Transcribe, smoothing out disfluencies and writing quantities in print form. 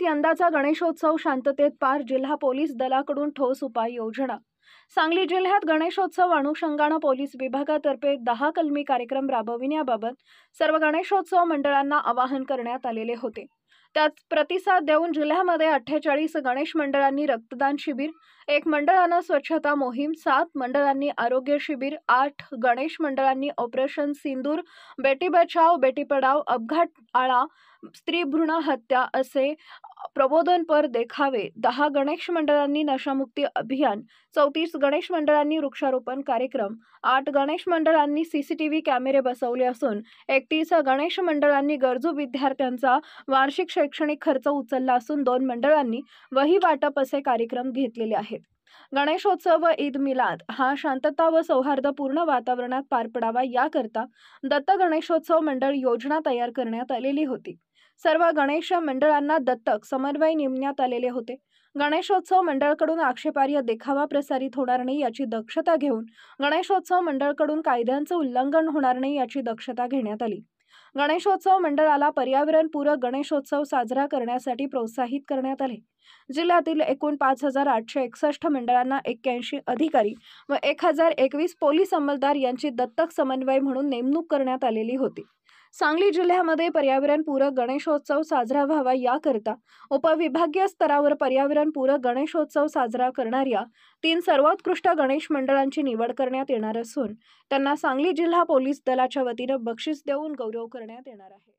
यंदाचा गणेशोत्सव शांततेत पार, जिल्हा पोलीस दलाकडून ठोस उपाययोजना। सांगली जिल्ह्यात गणेशोत्सव अनुषंगाने पोलीस विभागातर्फे 10 कलमी कार्यक्रम राबविण्याबाबत सर्व गणेशोत्सव मंडळांना आवाहन करण्यात आलेले होते। त्यात प्रतिसाद देऊन जिल्ह्यामध्ये 48 गणेश मंडळांनी रक्तदान शिबिर, 1 मंडळाने स्वच्छता मोहीम, 7 मंडळांनी आरोग्य शिबिर, 8 गणेश मंडळांनी ऑपरेशन सिंदूर, बेटी बचाओ बेटी पढाओ, अपघात आळा, स्त्री भ्रूण हत्या असे प्रबोधनपर देखावे, 10 गणेश मंडळांनी नशामुक्ती अभियान, 34 गणेश मंडळांनी वृक्षारोपण कार्यक्रम, 8 गणेश मंडळांनी सीसीटीव्ही कॅमेरे बसवले असून 31 गणेश मंडळांनी गरजू विद्यार्थ्यांचा वार्षिक शैक्षणिक खर्च उचलला असून 2 मंडळांनी वही वाटप असे कार्यक्रम घेतलेले आहेत। गणेशोत्सव व ईद मिलाद हा शांतता व सौहार्दपूर्ण वातावरणात पार पडावा याकरता दत्त गणेशोत्सव मंडळ योजना तयार करण्यात आलेली होती। सर्व गणेश मंडळांना दत्तक समन्वय नेमण्यात आलेले होते। गणेशोत्सव मंडळाकडून आक्षेपार्ह देखावा प्रसारित होणार नाही याची दक्षता घेऊन गणेशोत्सव मंडळाकडून कायद्यांचे उल्लंघन होणार नाही याची दक्षता घेण्यात आली। गणेशोत्सव मंडळाला पर्यावरणपूरक गणेशोत्सव साजरा करण्यासाठी प्रोत्साहित करण्यात आले। जिल्ह्यातील एकूण 5861 मंडळांना 81 अधिकारी व 1021 पोलीस अंमलदार यांची दत्तक समन्वय म्हणून नेमणूक करण्यात आलेली होती। सांगली जिल्ह्यामध्ये पर्यावरणपूरक गणेशोत्सव साजरा व्हावा याकरता उपविभागीय स्तरावर पर्यावरणपूरक गणेशोत्सव साजरा करणाऱ्या 3 सर्वोत्कृष्ट गणेश मंडळांची निवड करण्यात येणार असून त्यांना सांगली जिल्हा पोलीस दलाच्या वतीने बक्षीस देऊन गौरव करण्यात येणार आहे।